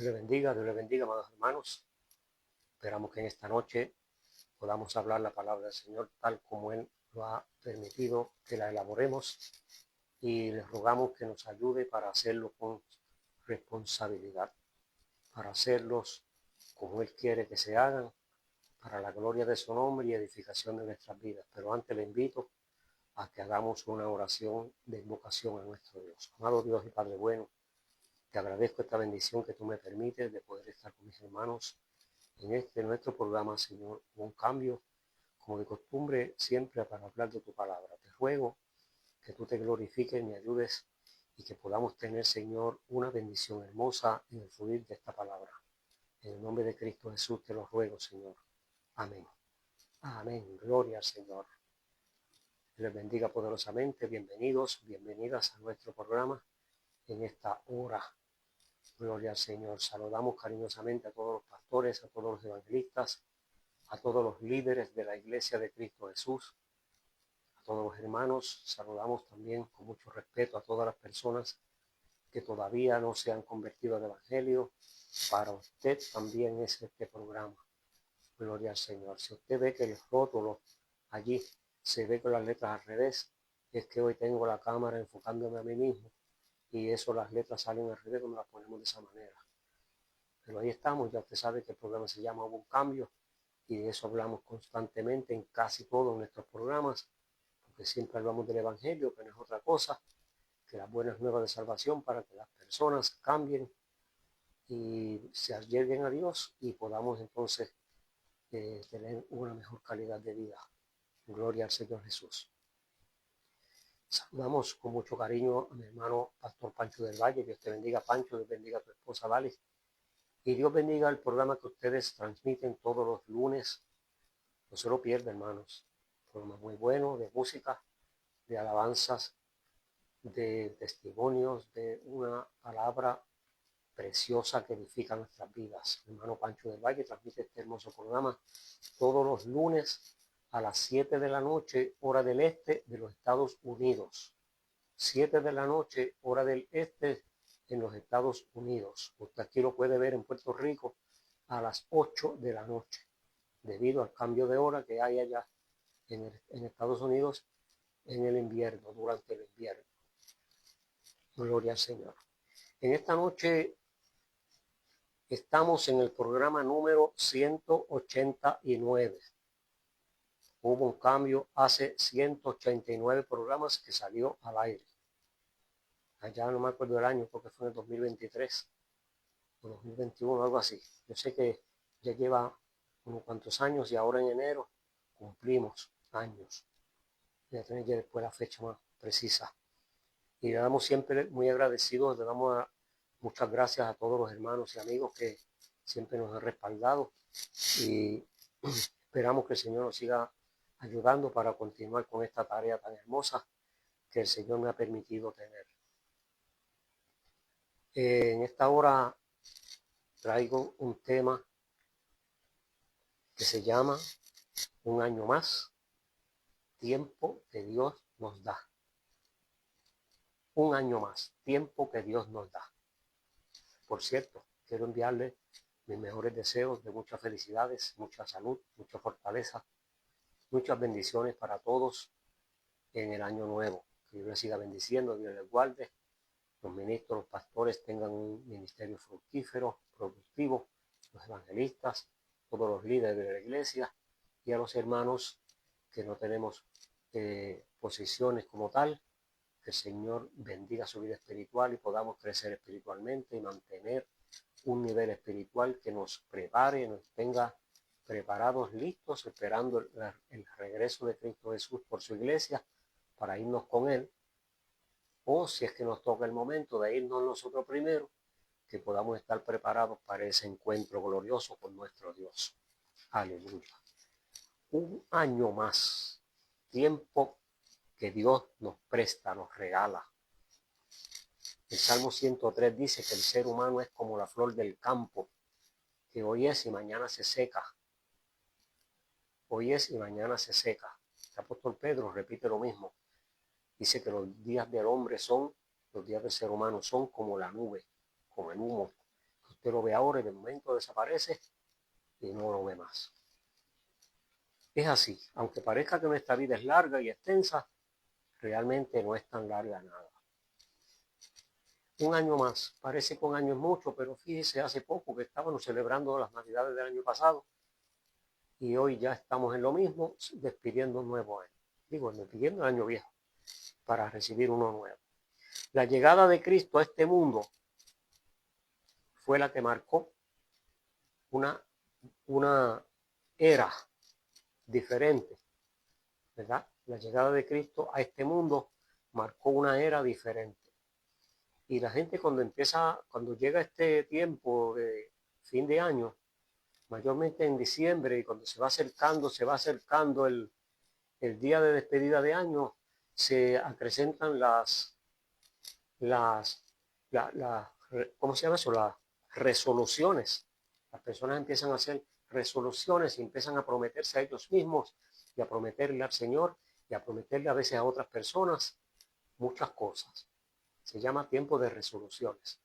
Dios le bendiga, amados hermanos. Esperamos que en esta noche podamos hablar la palabra del Señor tal como Él lo ha permitido que la elaboremos y les rogamos que nos ayude para hacerlo con responsabilidad, para hacerlos como Él quiere que se hagan, para la gloria de su nombre y edificación de nuestras vidas. Pero antes le invito a que hagamos una oración de invocación a nuestro Dios. Amado Dios y Padre bueno, te agradezco esta bendición que tú me permites de poder estar con mis hermanos en nuestro programa, Señor. Un cambio, como de costumbre, siempre para hablar de tu palabra. Te ruego que tú te glorifiques, me ayudes y que podamos tener, Señor, una bendición hermosa en el fluir de esta palabra. En el nombre de Cristo Jesús te lo ruego, Señor. Amén. Amén. Gloria al Señor. Les bendiga poderosamente. Bienvenidos, bienvenidas a nuestro programa en esta hora. Gloria al Señor. Saludamos cariñosamente a todos los pastores, a todos los evangelistas, a todos los líderes de la Iglesia de Cristo Jesús, a todos los hermanos. Saludamos también con mucho respeto a todas las personas que todavía no se han convertido al Evangelio. Para usted también es este programa. Gloria al Señor. Si usted ve que el rótulo allí se ve con las letras al revés, es que hoy tengo la cámara enfocándome a mí mismo y eso, las letras salen al revés cuando las ponemos de esa manera. Pero ahí estamos. Ya usted sabe que el programa se llama Hubo un Cambio y de eso hablamos constantemente en casi todos nuestros programas, porque siempre hablamos del Evangelio, que no es otra cosa que las buenas nuevas de salvación para que las personas cambien y se alleguen a Dios y podamos entonces tener una mejor calidad de vida. Gloria al Señor Jesús. Saludamos con mucho cariño a mi hermano Pastor Pancho del Valle. Dios te bendiga, Pancho. Dios bendiga a tu esposa Vale. Y Dios bendiga el programa que ustedes transmiten todos los lunes. No se lo pierda, hermanos. Un programa muy bueno de música, de alabanzas, de testimonios, de una palabra preciosa que edifica nuestras vidas. Mi hermano Pancho del Valle transmite este hermoso programa todos los lunes a las 7 de la noche, hora del este de los Estados Unidos. 7 de la noche, hora del este en los Estados Unidos. Usted aquí lo puede ver en Puerto Rico a las 8 de la noche, debido al cambio de hora que hay allá en Estados Unidos en el invierno, durante el invierno. Gloria al Señor. En esta noche estamos en el programa número 189. Hubo un cambio hace 189 programas que salió al aire. Allá no me acuerdo del año, porque fue en el 2023 o 2021, algo así. Yo sé que ya lleva unos cuantos años y ahora en enero cumplimos años. Voy a tener ya después la fecha más precisa. Y le damos siempre muy agradecidos, le damos muchas gracias a todos los hermanos y amigos que siempre nos han respaldado y esperamos que el Señor nos siga ayudando para continuar con esta tarea tan hermosa que el Señor me ha permitido tener. En esta hora traigo un tema que se llama Un año más, tiempo que Dios nos da. Un año más, tiempo que Dios nos da. Por cierto, quiero enviarle mis mejores deseos de muchas felicidades, mucha salud, mucha fortaleza, muchas bendiciones para todos en el año nuevo. Que Dios les siga bendiciendo, Dios les guarde. Los ministros, los pastores tengan un ministerio fructífero, productivo, los evangelistas, todos los líderes de la iglesia y a los hermanos que no tenemos posiciones como tal, que el Señor bendiga su vida espiritual y podamos crecer espiritualmente y mantener un nivel espiritual que nos prepare, nos tenga preparados, listos, esperando el regreso de Cristo Jesús por su iglesia para irnos con Él. O si es que nos toca el momento de irnos nosotros primero, que podamos estar preparados para ese encuentro glorioso con nuestro Dios. Aleluya. Un año más, tiempo que Dios nos presta, nos regala. El Salmo 103 dice que el ser humano es como la flor del campo, que hoy es y mañana se seca. Hoy es y mañana se seca. El apóstol Pedro repite lo mismo. Dice que los días del hombre son, los días del ser humano son como la nube, como el humo Usted lo ve ahora y de momento desaparece y no lo ve más. Es así, aunque parezca que nuestra vida es larga y extensa, realmente no es tan larga nada. Un año más, parece que un año es mucho, pero fíjese, hace poco que estábamos celebrando las Navidades del año pasado y hoy ya estamos en lo mismo, despidiendo un nuevo año. Digo, despidiendo el año viejo para recibir uno nuevo. La llegada de Cristo a este mundo fue la que marcó una era diferente, ¿verdad? La llegada de Cristo a este mundo marcó una era diferente. Y la gente cuando llega este tiempo de fin de año, mayormente en diciembre, y cuando se va acercando el día de despedida de año, se acrecentan ¿cómo se llama eso? Las resoluciones. Las personas empiezan a hacer resoluciones y empiezan a prometerse a ellos mismos y a prometerle al Señor y a prometerle a veces a otras personas muchas cosas. Se llama tiempo de resoluciones.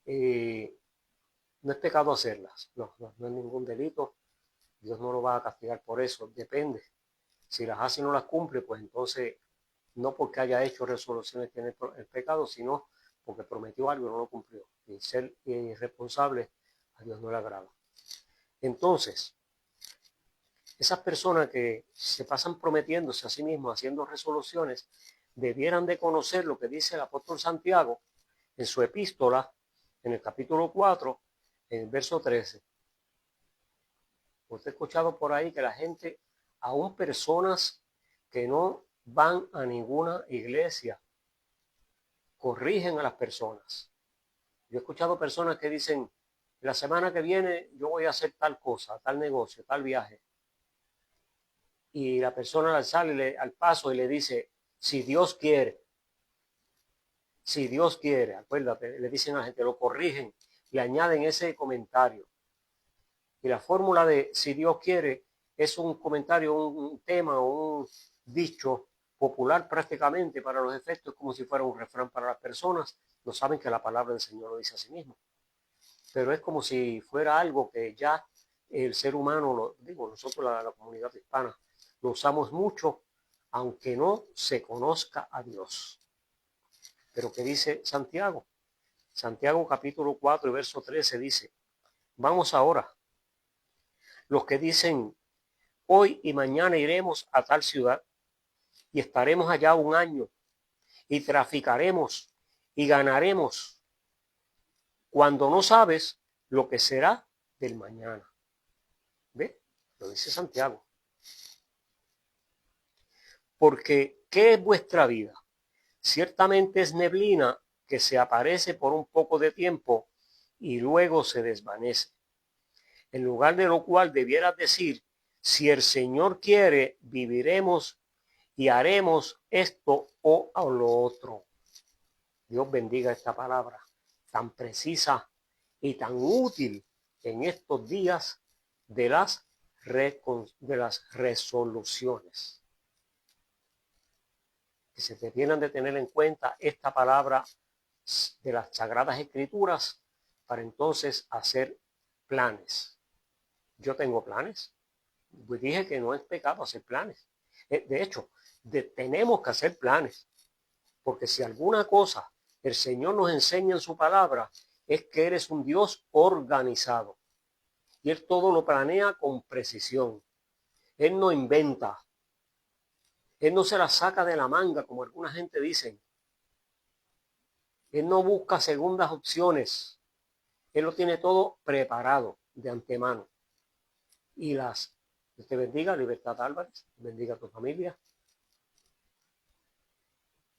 No es pecado hacerlas, no es ningún delito. Dios no lo va a castigar por eso, depende. Si las hace y no las cumple, pues entonces no porque haya hecho resoluciones tiene el pecado, sino porque prometió algo y no lo cumplió. Y ser irresponsable a Dios no le agrada. Entonces, esas personas que se pasan prometiéndose a sí mismos, haciendo resoluciones, debieran de conocer lo que dice el apóstol Santiago en su epístola, en el capítulo 4, en el verso 13. Usted ha escuchado por ahí que la gente, aún personas que no van a ninguna iglesia, corrigen a las personas. Yo he escuchado personas que dicen, la semana que viene yo voy a hacer tal cosa, tal negocio, tal viaje. Y la persona sale al paso y le dice, si Dios quiere, acuérdate, le dicen a la gente, lo corrigen y añaden ese comentario. Y la fórmula de si Dios quiere es un comentario, un tema, un dicho popular prácticamente para los efectos, como si fuera un refrán para las personas. No saben que la palabra del Señor lo dice a sí mismo. Pero es como si fuera algo que ya el ser humano, nosotros la comunidad hispana, lo usamos mucho, aunque no se conozca a Dios. Pero ¿qué dice Santiago? Santiago capítulo 4, verso 13 dice, vamos ahora. Los que dicen, hoy y mañana iremos a tal ciudad y estaremos allá un año y traficaremos y ganaremos, cuando no sabes lo que será del mañana. ¿Ve? Lo dice Santiago. Porque, ¿qué es vuestra vida? Ciertamente es neblina que se aparece por un poco de tiempo y luego se desvanece. En lugar de lo cual debieras decir, si el Señor quiere, viviremos y haremos esto o lo otro. Dios bendiga esta palabra tan precisa y tan útil en estos días de las resoluciones. Que se debieran de tener en cuenta esta palabra de las Sagradas Escrituras para entonces hacer planes. Yo tengo planes. Pues dije que no es pecado hacer planes. De hecho, tenemos que hacer planes. Porque si alguna cosa el Señor nos enseña en su palabra, es que Él es un Dios organizado. Y Él todo lo planea con precisión. Él no inventa. Él no se la saca de la manga, como alguna gente dice. Él no busca segundas opciones. Él lo tiene todo preparado de antemano. Y Dios te bendiga, Libertad Álvarez, bendiga a tu familia.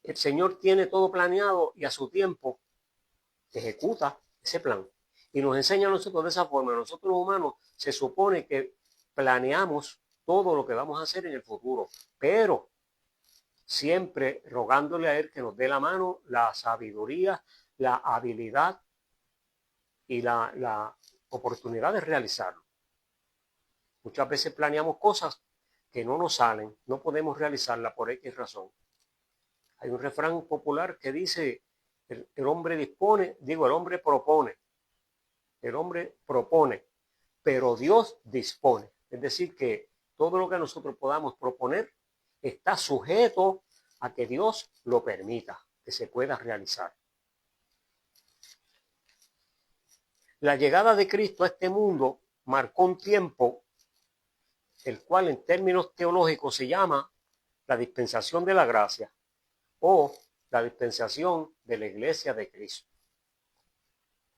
El Señor tiene todo planeado y a su tiempo ejecuta ese plan. Y nos enseña a nosotros de esa forma. Nosotros los humanos se supone que planeamos todo lo que vamos a hacer en el futuro, pero siempre rogándole a Él que nos dé la mano, la sabiduría, la habilidad y la oportunidad de realizarlo. Muchas veces planeamos cosas que no nos salen, no podemos realizarlas por X razón. Hay un refrán popular que dice, el hombre dispone, el hombre propone, El hombre propone, pero Dios dispone. Es decir, que todo lo que nosotros podamos proponer está sujeto a que Dios lo permita, que se pueda realizar. La llegada de Cristo a este mundo marcó un tiempo, el cual en términos teológicos se llama la dispensación de la gracia o la dispensación de la iglesia de Cristo.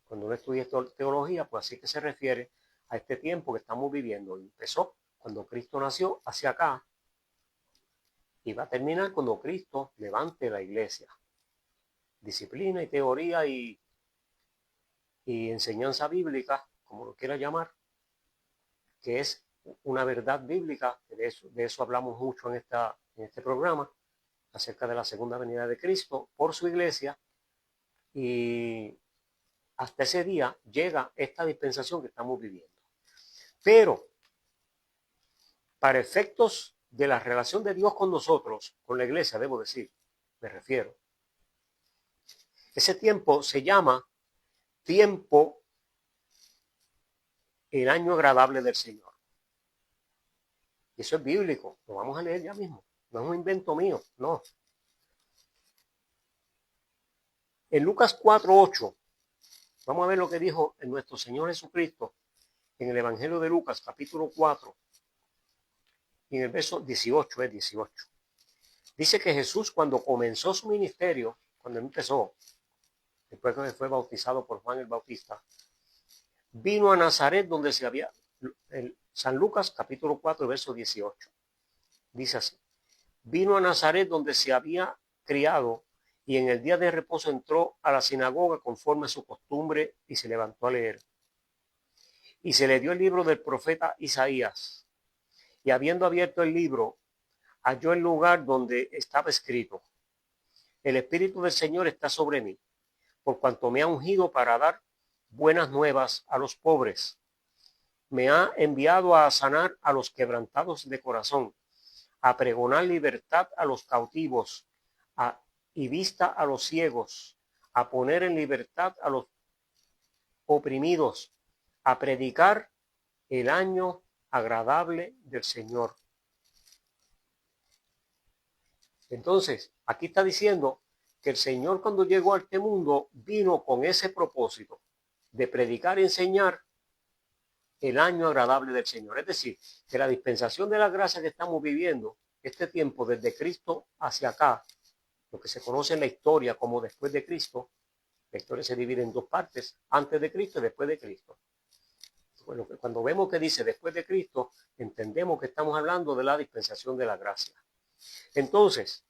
Cuando uno estudia teología, pues así que se refiere a este tiempo que estamos viviendo. Empezó cuando Cristo nació hacia acá y va a terminar cuando Cristo levante la iglesia. Disciplina y teoría y enseñanza bíblica, como lo quiera llamar, que es una verdad bíblica, de eso hablamos mucho en este programa, acerca de la segunda venida de Cristo por su iglesia, y hasta ese día llega esta dispensación que estamos viviendo. Pero, para efectos de la relación de Dios con nosotros, con la iglesia, debo decir, me refiero, ese tiempo se llama tiempo, el año agradable del Señor. Y eso es bíblico, lo vamos a leer ya mismo, no es un invento mío, no. En Lucas 4:8, vamos a ver lo que dijo nuestro Señor Jesucristo en el Evangelio de Lucas, capítulo 4, y en el verso 18, es 18. Dice que Jesús, cuando comenzó su ministerio, cuando empezó, después que fue bautizado por Juan el Bautista, vino a Nazaret donde se había, San Lucas capítulo 4, verso 18. Dice así: vino a Nazaret donde se había criado y en el día de reposo entró a la sinagoga conforme a su costumbre y se levantó a leer. Y se le dio el libro del profeta Isaías. Y habiendo abierto el libro, halló el lugar donde estaba escrito: el Espíritu del Señor está sobre mí, por cuanto me ha ungido para dar buenas nuevas a los pobres. Me ha enviado a sanar a los quebrantados de corazón, a pregonar libertad a los cautivos y vista a los ciegos, a poner en libertad a los oprimidos, a predicar el año agradable del Señor. Entonces, aquí está diciendo que el Señor, cuando llegó a este mundo, vino con ese propósito de predicar y enseñar el año agradable del Señor. Es decir, que la dispensación de la gracia que estamos viviendo, este tiempo desde Cristo hacia acá, lo que se conoce en la historia como después de Cristo, la historia se divide en dos partes, antes de Cristo y después de Cristo. Bueno, cuando vemos que dice después de Cristo, entendemos que estamos hablando de la dispensación de la gracia. Entonces,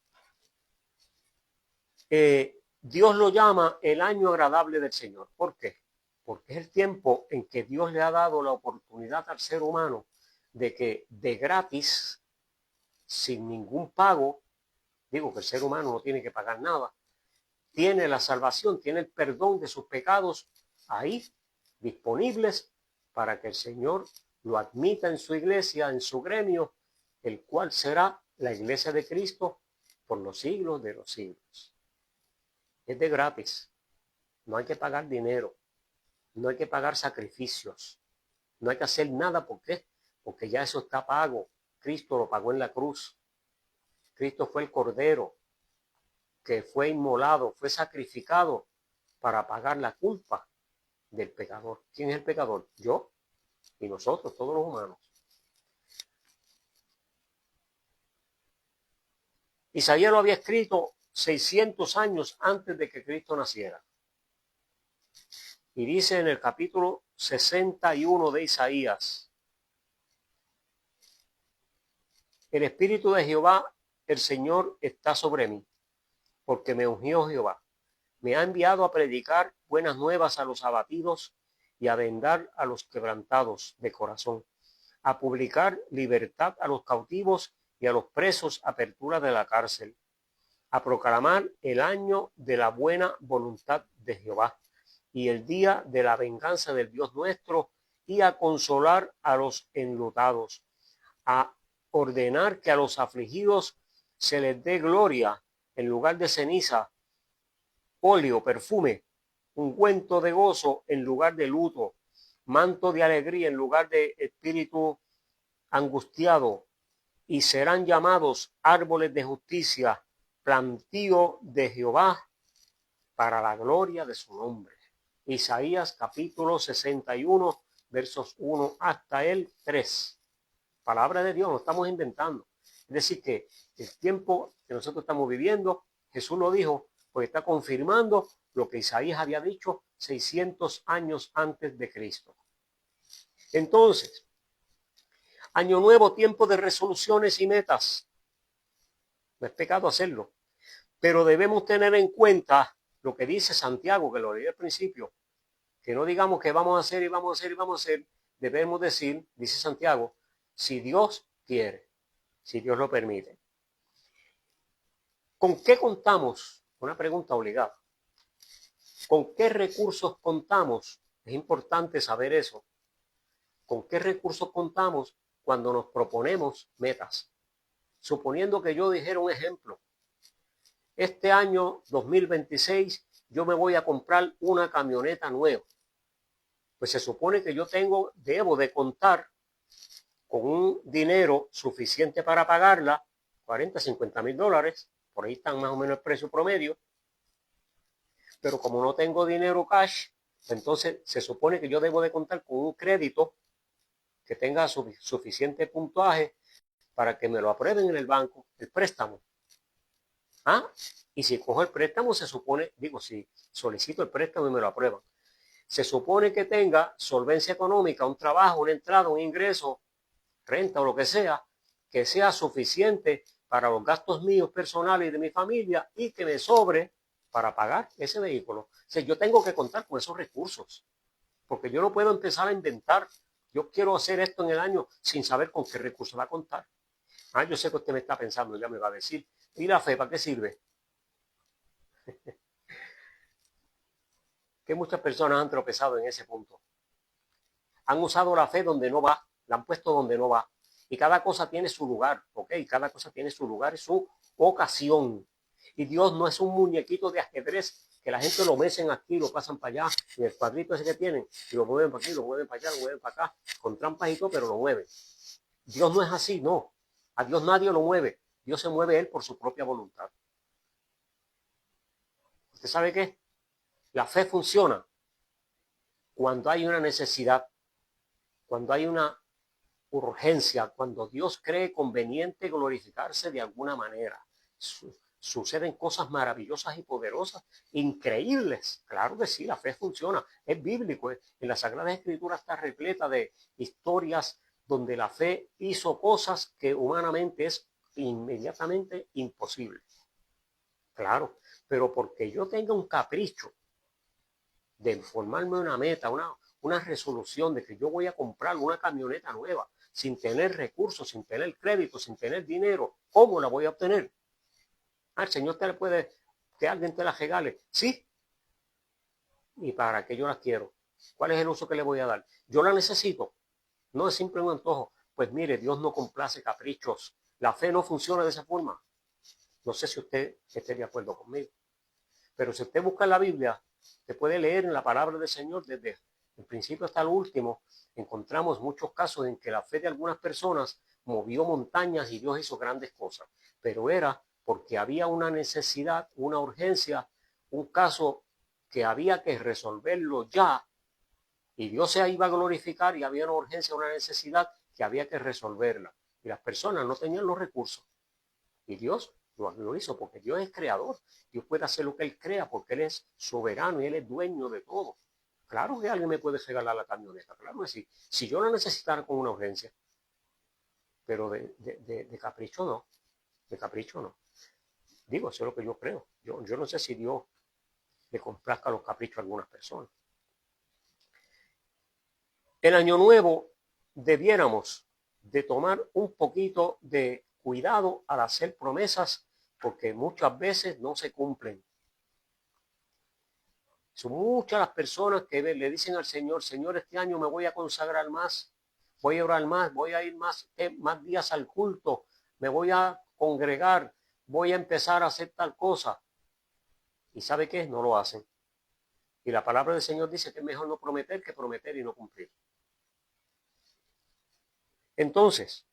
Dios lo llama el año agradable del Señor. ¿Por qué? Porque es el tiempo en que Dios le ha dado la oportunidad al ser humano de que de gratis, sin ningún pago, digo que el ser humano no tiene que pagar nada, tiene la salvación, tiene el perdón de sus pecados ahí disponibles para que el Señor lo admita en su iglesia, en su gremio, el cual será la iglesia de Cristo por los siglos de los siglos. Es de gratis, no hay que pagar dinero, no hay que pagar sacrificios, no hay que hacer nada. ¿Por qué? Porque ya eso está pago. Cristo lo pagó en la cruz. Cristo fue el Cordero que fue inmolado, fue sacrificado para pagar la culpa del pecador. ¿Quién es el pecador? Yo y nosotros, todos los humanos. Isaías lo había escrito 600 años antes de que Cristo naciera. Y dice en el capítulo 61 de Isaías: el Espíritu de Jehová, el Señor, está sobre mí, porque me ungió Jehová. Me ha enviado a predicar buenas nuevas a los abatidos y a vendar a los quebrantados de corazón, a publicar libertad a los cautivos y a los presos, apertura de la cárcel, a proclamar el año de la buena voluntad de Jehová y el día de la venganza del Dios nuestro, y a consolar a los enlutados, a ordenar que a los afligidos se les dé gloria en lugar de ceniza, óleo, perfume, ungüento de gozo en lugar de luto, manto de alegría en lugar de espíritu angustiado, y serán llamados árboles de justicia, plantío de Jehová para la gloria de su nombre. Isaías capítulo 61, versos 1 hasta el 3. Palabra de Dios, no estamos inventando. Es decir, que el tiempo que nosotros estamos viviendo, Jesús lo dijo, porque está confirmando lo que Isaías había dicho 600 años antes de Cristo. Entonces, año nuevo, tiempo de resoluciones y metas. No es pecado hacerlo, pero debemos tener en cuenta lo que dice Santiago, que lo leí al principio, que no digamos que vamos a hacer y vamos a hacer y vamos a hacer. Debemos decir, dice Santiago, si Dios quiere, si Dios lo permite. ¿Con qué contamos? Una pregunta obligada. ¿Con qué recursos contamos? Es importante saber eso. ¿Con qué recursos contamos cuando nos proponemos metas? Suponiendo que yo dijera un ejemplo. Este año 2026 yo me voy a comprar una camioneta nueva. Pues se supone que yo debo de contar con un dinero suficiente para pagarla, 40, 50 mil dólares, por ahí están más o menos el precio promedio, pero como no tengo dinero cash, entonces se supone que yo debo de contar con un crédito que tenga suficiente puntaje para que me lo aprueben en el banco, el préstamo. Y si cojo el préstamo, se supone, si solicito el préstamo y me lo aprueban, se supone que tenga solvencia económica, un trabajo, una entrada, un ingreso, renta o lo que sea suficiente para los gastos míos personales y de mi familia y que me sobre para pagar ese vehículo. O sea, yo tengo que contar con esos recursos, porque yo no puedo empezar a inventar. Yo quiero hacer esto en el año sin saber con qué recursos va a contar. Yo sé que usted me está pensando, ya me va a decir, ¿y la fe para qué sirve? Que muchas personas han tropezado en ese punto. Han usado la fe donde no va, la han puesto donde no va. Y cada cosa tiene su lugar, ¿ok? Cada cosa tiene su lugar y su ocasión. Y Dios no es un muñequito de ajedrez que la gente lo mecen aquí, lo pasan para allá, y el cuadrito ese que tienen, y lo mueven para aquí, lo mueven para allá, lo mueven para acá, con trampas y todo, pero lo mueven. Dios no es así, no. A Dios nadie lo mueve. Dios se mueve Él por su propia voluntad. ¿Usted sabe qué? La fe funciona cuando hay una necesidad, cuando hay una urgencia, cuando Dios cree conveniente glorificarse de alguna manera. Suceden cosas maravillosas y poderosas, increíbles. Claro que sí, la fe funciona. Es bíblico. En la Sagrada Escritura está repleta de historias donde la fe hizo cosas que humanamente es inmediatamente imposible. Claro, pero porque yo tenga un capricho de formarme una meta, una resolución de que yo voy a comprar una camioneta nueva sin tener recursos, sin tener crédito, sin tener dinero, ¿cómo la voy a obtener? El Señor te le puede, que alguien te la regale. Sí. ¿Y para qué yo la quiero? ¿Cuál es el uso que le voy a dar? ¿Yo la necesito? No es simple un antojo. Pues mire, Dios no complace caprichos. La fe no funciona de esa forma. No sé si usted esté de acuerdo conmigo. Pero si usted busca en la Biblia, usted puede leer en la palabra del Señor desde el principio hasta el último. Encontramos muchos casos en que la fe de algunas personas movió montañas y Dios hizo grandes cosas. Pero era porque había una necesidad, una urgencia, un caso que había que resolverlo ya. Y Dios se iba a glorificar y había una urgencia, una necesidad que había que resolverla. Y las personas no tenían los recursos. Y Dios lo hizo porque Dios es creador. Dios puede hacer lo que Él crea porque Él es soberano y Él es dueño de todo. Claro que alguien me puede regalar la camioneta, claro que sí. Si yo la necesitara con una urgencia, pero de capricho no. De capricho no. Digo, eso es lo que yo creo. Yo no sé si Dios le complazca los caprichos a algunas personas. El año nuevo debiéramos de tomar un poquito de cuidado al hacer promesas porque muchas veces no se cumplen. Son muchas las personas que le dicen al Señor, Señor, este año me voy a consagrar más, voy a orar más, voy a ir más días al culto, me voy a congregar, voy a empezar a hacer tal cosa. ¿Y sabe qué? No lo hacen. Y la palabra del Señor dice que es mejor no prometer que prometer y no cumplir. Entonces,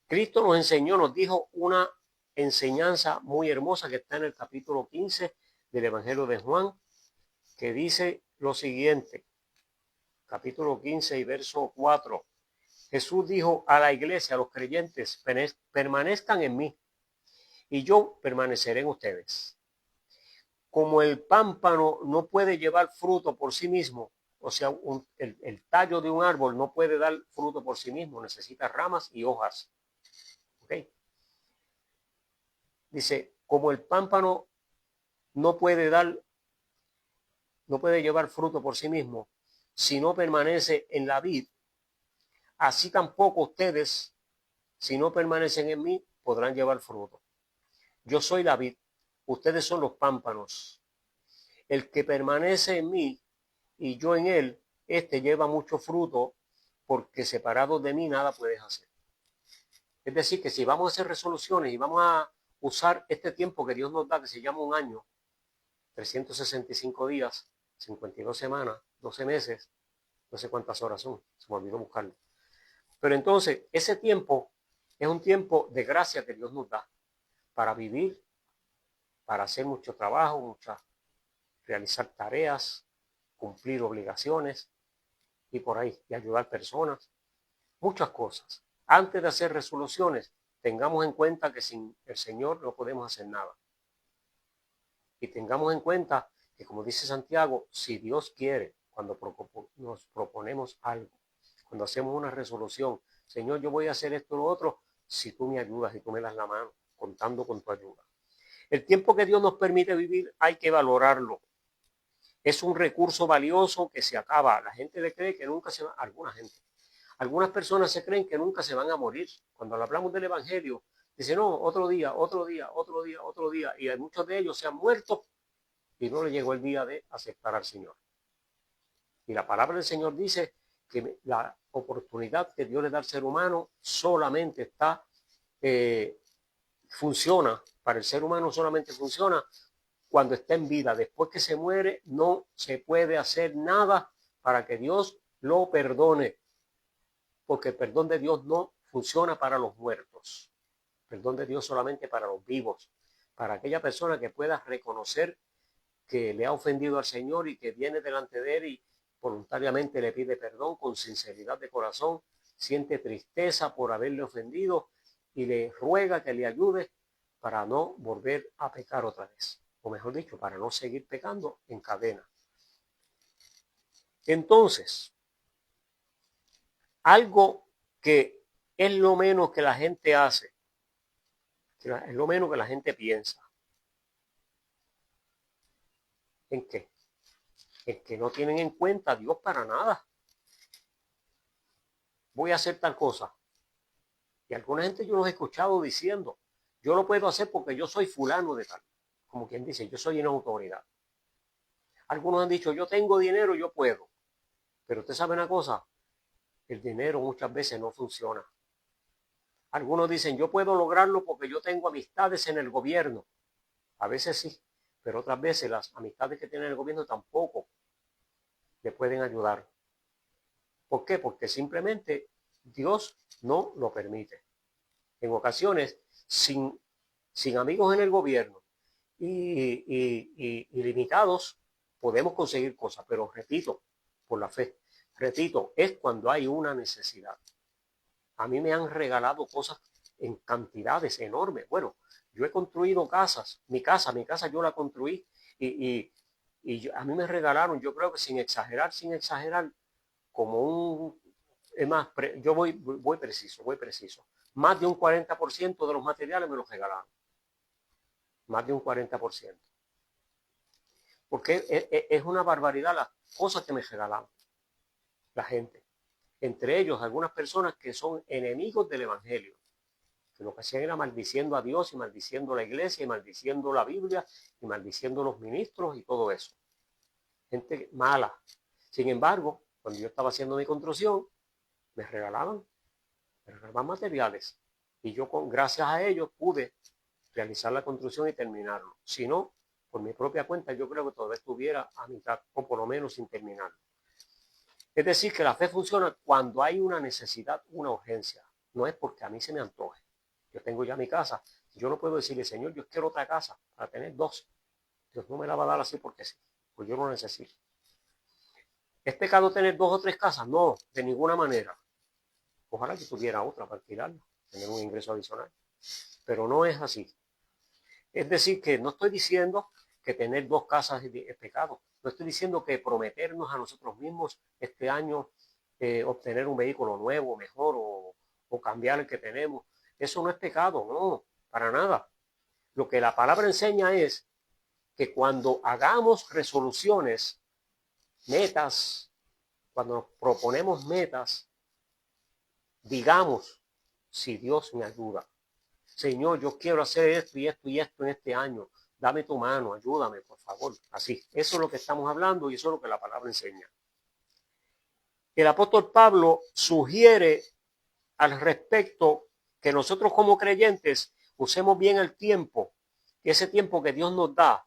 Cristo nos enseñó, nos dijo una enseñanza muy hermosa que está en el capítulo 15 del Evangelio de Juan, que dice lo siguiente, capítulo 15 y verso 4. Jesús dijo a la iglesia, a los creyentes, permanezcan en mí y yo permaneceré en ustedes. Como el pámpano no puede llevar fruto por sí mismo, o sea, el tallo de un árbol no puede dar fruto por sí mismo, necesita ramas y hojas. ¿Okay? Dice, como el pámpano no puede llevar fruto por sí mismo, si no permanece en la vid, así tampoco ustedes, si no permanecen en mí, podrán llevar fruto. Yo soy la vid, ustedes son los pámpanos. El que permanece en mí y yo en él, este lleva mucho fruto, porque separado de mí nada puedes hacer. Es decir, que si vamos a hacer resoluciones y vamos a usar este tiempo que Dios nos da, que se llama un año, 365 días, 52 semanas, 12 meses, no sé cuántas horas son, se me olvidó buscarlo. Pero entonces, ese tiempo es un tiempo de gracia que Dios nos da para vivir, para hacer mucho trabajo, realizar tareas, cumplir obligaciones y por ahí, y ayudar personas, muchas cosas. Antes de hacer resoluciones, tengamos en cuenta que sin el Señor no podemos hacer nada. Y tengamos en cuenta que, como dice Santiago, si Dios quiere, cuando nos proponemos algo, cuando hacemos una resolución, Señor, yo voy a hacer esto o lo otro, si tú me ayudas y tú me das la mano, contando con tu ayuda. El tiempo que Dios nos permite vivir hay que valorarlo. Es un recurso valioso que se acaba. La gente le cree que nunca se va, algunas personas se creen que nunca se van a morir. Cuando hablamos del Evangelio, dicen, no, otro día, otro día, otro día, otro día. Y muchos de ellos se han muerto y no le llegó el día de aceptar al Señor. Y la palabra del Señor dice que la oportunidad que Dios le da al ser humano solamente funciona, para el ser humano solamente funciona cuando está en vida. Después que se muere, no se puede hacer nada para que Dios lo perdone, porque el perdón de Dios no funciona para los muertos. El perdón de Dios solamente para los vivos, para aquella persona que pueda reconocer que le ha ofendido al Señor y que viene delante de él y voluntariamente le pide perdón con sinceridad de corazón, siente tristeza por haberle ofendido y le ruega que le ayude para no volver a pecar otra vez, o mejor dicho, para no seguir pecando en cadena. Entonces, algo que es lo menos que la gente hace, es lo menos que la gente piensa. ¿En qué? En que no tienen en cuenta a Dios para nada. Voy a hacer tal cosa. Y alguna gente yo los he escuchado diciendo, yo lo puedo hacer porque yo soy fulano de tal. Como quien dice, yo soy una autoridad. Algunos han dicho, yo tengo dinero, yo puedo. Pero usted sabe una cosa, el dinero muchas veces no funciona. Algunos dicen, yo puedo lograrlo porque yo tengo amistades en el gobierno. A veces sí, pero otras veces las amistades que tiene el gobierno tampoco le pueden ayudar. ¿Por qué? Porque simplemente Dios no lo permite. En ocasiones, sin amigos en el gobierno y limitados, podemos conseguir cosas, pero repito, por la fe, repito, es cuando hay una necesidad. A mí me han regalado cosas en cantidades enormes. Bueno, yo he construido casas, mi casa yo la construí y a mí me regalaron, yo creo que sin exagerar, como es más, yo voy preciso, más de un 40% de los materiales me los regalaron. Más de un 40%. Porque es una barbaridad las cosas que me regalaban la gente. Entre ellos, algunas personas que son enemigos del Evangelio, que lo que hacían era maldiciendo a Dios y maldiciendo a la iglesia y maldiciendo la Biblia y maldiciendo a los ministros y todo eso. Gente mala. Sin embargo, cuando yo estaba haciendo mi construcción, me regalaban materiales. Y yo, gracias a ellos, pude realizar la construcción y terminarlo. Si no, por mi propia cuenta, yo creo que todavía estuviera a mitad o por lo menos sin terminar. Es decir, que la fe funciona cuando hay una necesidad, una urgencia. No es porque a mí se me antoje. Yo tengo ya mi casa. Yo no puedo decirle, Señor, yo quiero otra casa para tener dos. Dios no me la va a dar así porque sí, pues yo lo necesito. ¿Es pecado tener dos o tres casas? No, de ninguna manera. Ojalá que tuviera otra para alquilarla, tener un ingreso adicional. Pero no es así. Es decir, que no estoy diciendo que tener dos casas es pecado. No estoy diciendo que prometernos a nosotros mismos este año obtener un vehículo nuevo, mejor o cambiar el que tenemos. Eso no es pecado, no, para nada. Lo que la palabra enseña es que cuando hagamos resoluciones, metas, cuando nos proponemos metas, digamos, si Dios me ayuda, Señor, yo quiero hacer esto y esto y esto en este año, dame tu mano, ayúdame, por favor. Así, eso es lo que estamos hablando y eso es lo que la palabra enseña. El apóstol Pablo sugiere al respecto que nosotros como creyentes usemos bien el tiempo, ese tiempo que Dios nos da.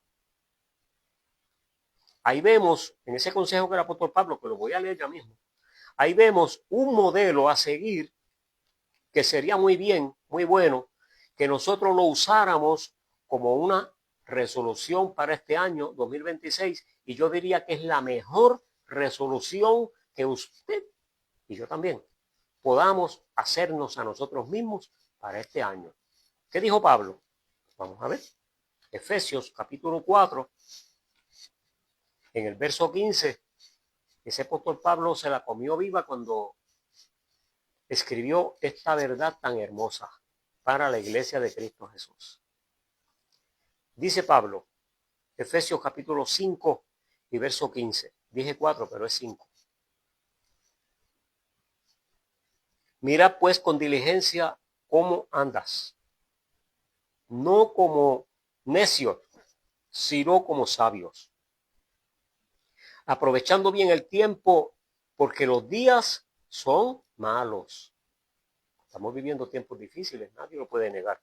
Ahí vemos, en ese consejo que el apóstol Pablo, que lo voy a leer ya mismo, ahí vemos un modelo a seguir que sería muy bien, muy bueno, que nosotros lo usáramos como una resolución para este año 2026 y yo diría que es la mejor resolución que usted y yo también podamos hacernos a nosotros mismos para este año. ¿Qué dijo Pablo? Vamos a ver. Efesios capítulo 4, en el verso 15, ese apóstol Pablo se la comió viva cuando escribió esta verdad tan hermosa para la iglesia de Cristo Jesús. Dice Pablo, Efesios capítulo 5 y verso 15. Dije 4, pero es 5. Mira pues con diligencia cómo andas, no como necios, sino como sabios, aprovechando bien el tiempo, porque los días son malos. Estamos viviendo tiempos difíciles, nadie lo puede negar.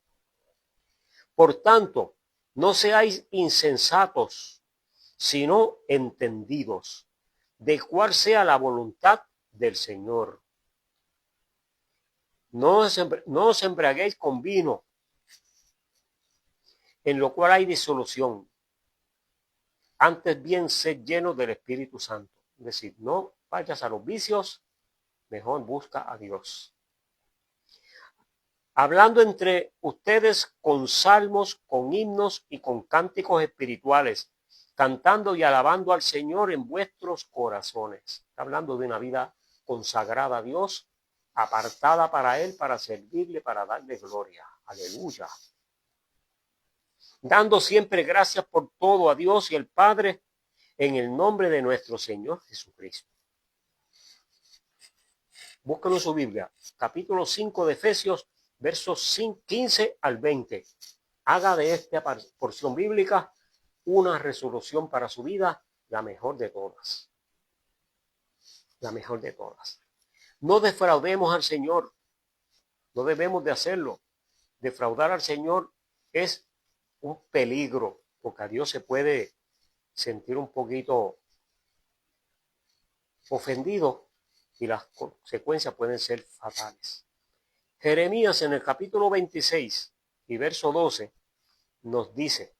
Por tanto, no seáis insensatos, sino entendidos de cuál sea la voluntad del Señor. No os embriaguéis con vino, en lo cual hay disolución. Antes bien, sed llenos del Espíritu Santo. Es decir, no vayas a los vicios, mejor busca a Dios. Hablando entre ustedes con salmos, con himnos y con cánticos espirituales, cantando y alabando al Señor en vuestros corazones. Está hablando de una vida consagrada a Dios, apartada para Él, para servirle, para darle gloria. Aleluya. Dando siempre gracias por todo a Dios y el Padre en el nombre de nuestro Señor Jesucristo. Búsquenlo en su Biblia, capítulo 5 de Efesios, versos 15 al 20. Haga de esta porción bíblica una resolución para su vida, la mejor de todas. La mejor de todas. No defraudemos al Señor. No debemos de hacerlo. Defraudar al Señor es un peligro, porque a Dios se puede sentir un poquito ofendido y las consecuencias pueden ser fatales. Jeremías en el capítulo 26 y verso 12 nos dice: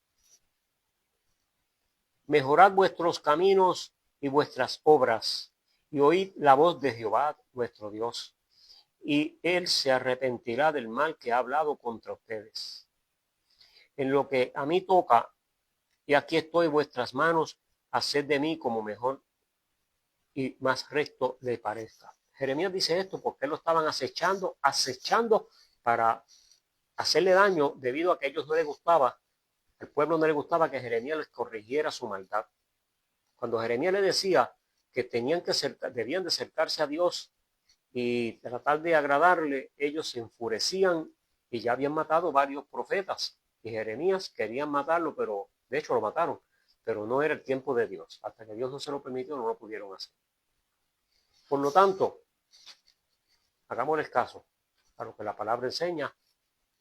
mejorad vuestros caminos y vuestras obras, y oíd la voz de Jehová nuestro Dios, y él se arrepentirá del mal que ha hablado contra ustedes. En lo que a mí toca, y aquí estoy vuestras manos, haced de mí como mejor y más recto le parezca. Jeremías dice esto porque lo estaban acechando para hacerle daño debido a que a ellos no les gustaba, al pueblo no le gustaba que Jeremías les corrigiera su maldad. Cuando Jeremías le decía que debían de acercarse a Dios y tratar de agradarle, ellos se enfurecían y ya habían matado varios profetas. Y Jeremías querían matarlo, pero de hecho lo mataron, pero no era el tiempo de Dios. Hasta que Dios no se lo permitió, no lo pudieron hacer. Por lo tanto, hagámosles caso a lo que la palabra enseña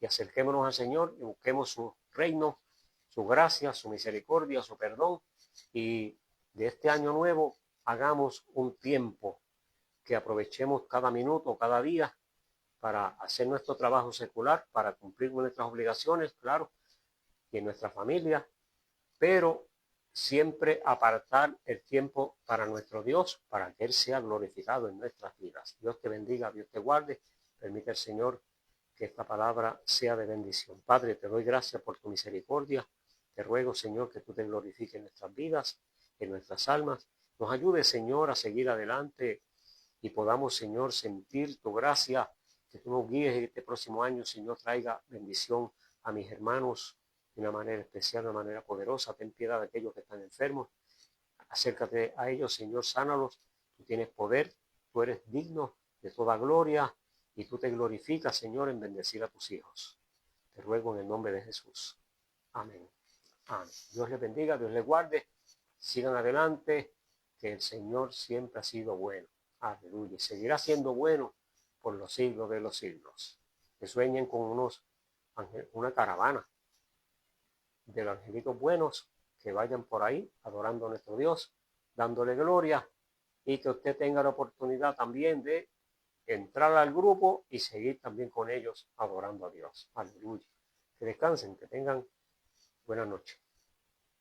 y acerquémonos al Señor y busquemos su reino su gracia, su misericordia, su perdón. Y de este año nuevo hagamos un tiempo que aprovechemos cada minuto, cada día para hacer nuestro trabajo secular, para cumplir nuestras obligaciones, claro, y en nuestra familia, pero siempre apartar el tiempo para nuestro Dios, para que Él sea glorificado en nuestras vidas. Dios te bendiga, Dios te guarde. Permite el Señor que esta palabra sea de bendición. Padre, te doy gracias por tu misericordia. Te ruego, Señor, que tú te glorifiques en nuestras vidas, en nuestras almas. Nos ayude, Señor, a seguir adelante y podamos, Señor, sentir tu gracia, que tú nos guíes en este próximo año, Señor, traiga bendición a mis hermanos de una manera especial, de una manera poderosa. Ten piedad de aquellos que están enfermos. Acércate a ellos, Señor, sánalos. Tú tienes poder, tú eres digno de toda gloria y tú te glorificas, Señor, en bendecir a tus hijos. Te ruego en el nombre de Jesús. Amén. Amén. Dios les bendiga, Dios les guarde. Sigan adelante, que el Señor siempre ha sido bueno. Aleluya. Y seguirá siendo bueno por los siglos de los siglos. Que sueñen con una caravana de los angelitos buenos que vayan por ahí adorando a nuestro Dios, dándole gloria, y que usted tenga la oportunidad también de entrar al grupo y seguir también con ellos adorando a Dios. Aleluya. Que descansen, que tengan buena noche.